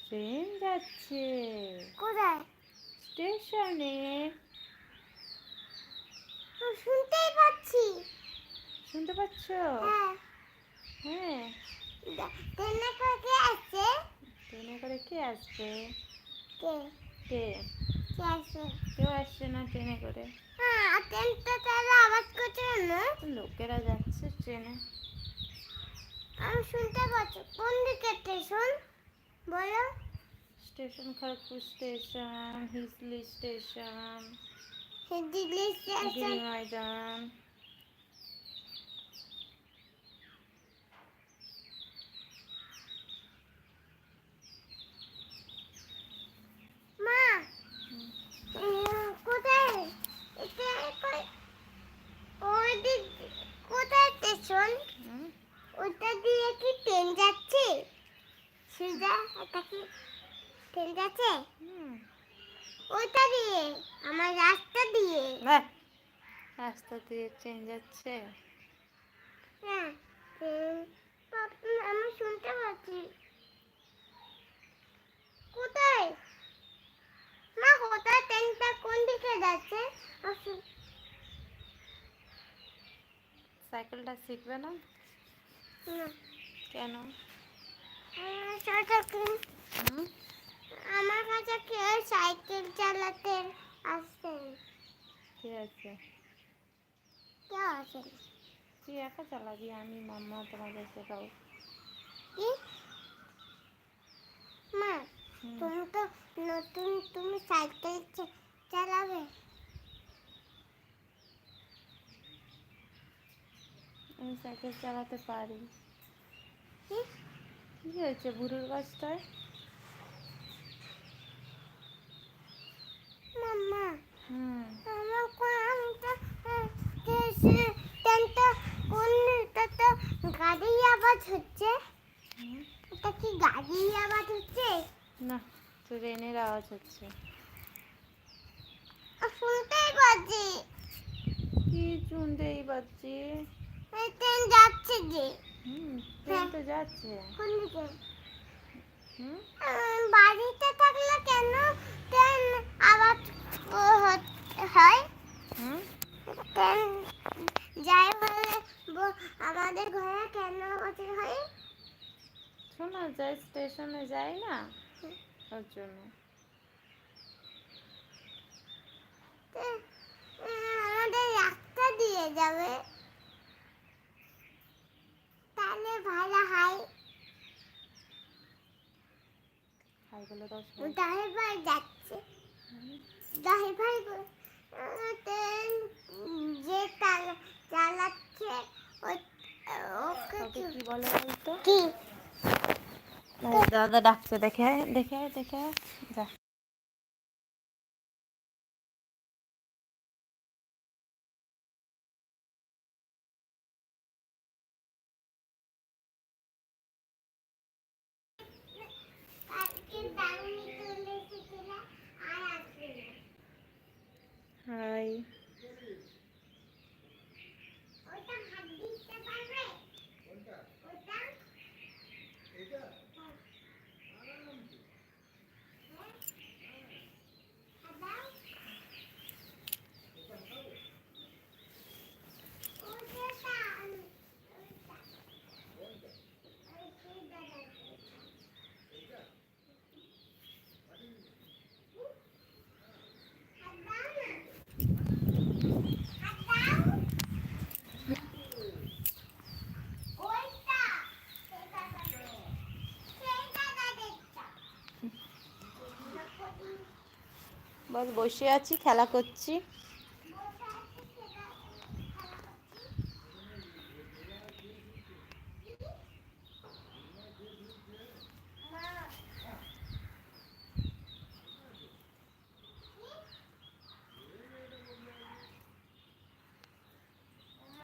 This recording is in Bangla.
ট্রেন যাচ্ছে কোথায়? স্টেশনে। শুনতেই পাচ্ছি। শুনতে পাচ্ছ? হ্যাঁ। হ্যাঁ। ট্রেনে করে কে আসছে? ট্রেনে করে কে আসবে? কে কে? কে আসছে? কেউ আসছে না ট্রেনে করে। হ্যাঁ, ট্রেনটা তাহলে আওয়াজ করছে না? লোকেরা যাচ্ছে ট্রেনে। আমি শুনতে পাচ্ছি। কোন দিকে স্টেশন বলো? Station Kharagpur station, Hijli station, Delhi station. Giri Maidan. মা, কোথায়? এটা ওই দিক কোথায় স্টেশন? ওটা দিয়ে কি ট্রেন যাচ্ছে? সোজা এটা কি ট্রেন যাচ্ছে? ওটা দিয়ে আমার রাস্তা দিয়ে। রাস্তা দিয়ে ট্রেন যাচ্ছে। হ্যাঁ, আমি শুনতে পাচ্ছি। কোথায়? মা, কোথায় ট্রেনটা কোন দিকে যাচ্ছে? সাইকেলটা শিখবে না? না। কেন? আমার কাছে কেউ সাইকেল চালাতে আসছে। কে আছে? কেউ আসে না। তুই একা চালাবি, আমি মাম্মা তোমাদের শেখাবো। কি? মা, তুমি তো নতুন, তুমি সাইকেল চালাবে? আমি সাইকেল চালাতে পারি। কি? কি হয়েছে বুড়োর গাছটায়? মাম্মা, হুম। ট্রেনটা কোনটা তো গাড়ির আওয়াজ হচ্ছে। এটা কি গাড়ির আওয়াজ হচ্ছে? না, ট্রেনের আওয়াজ হচ্ছে। শুনতেই পাচ্ছি। কি শুনতেই পাচ্ছি? ট্রেন যাচ্ছে যে। ট্রেন তো যাচ্ছে। কোন দিকে? হুম। বাড়িতে থাকলে কেন ট্রেন আওয়াজ হয়? ট্রেন যাই বলে আমাদের ঘরে কেন আওয়াজ হয়? শোনা যায়, স্টেশনে যায় না ওর জন্য। আমাদের রাস্তা দিয়ে যাবে তাহলে ভালো হয়। ড্রাইভার যাচ্ছে। ড্রাইভার ট্রেন যে চালাচ্ছে ওকে কি বলে বলতো? কি? দাদা ডাকছে, দেখে দেখে দেখে যা। হাই। বল, বসে আছি, খেলা করছি।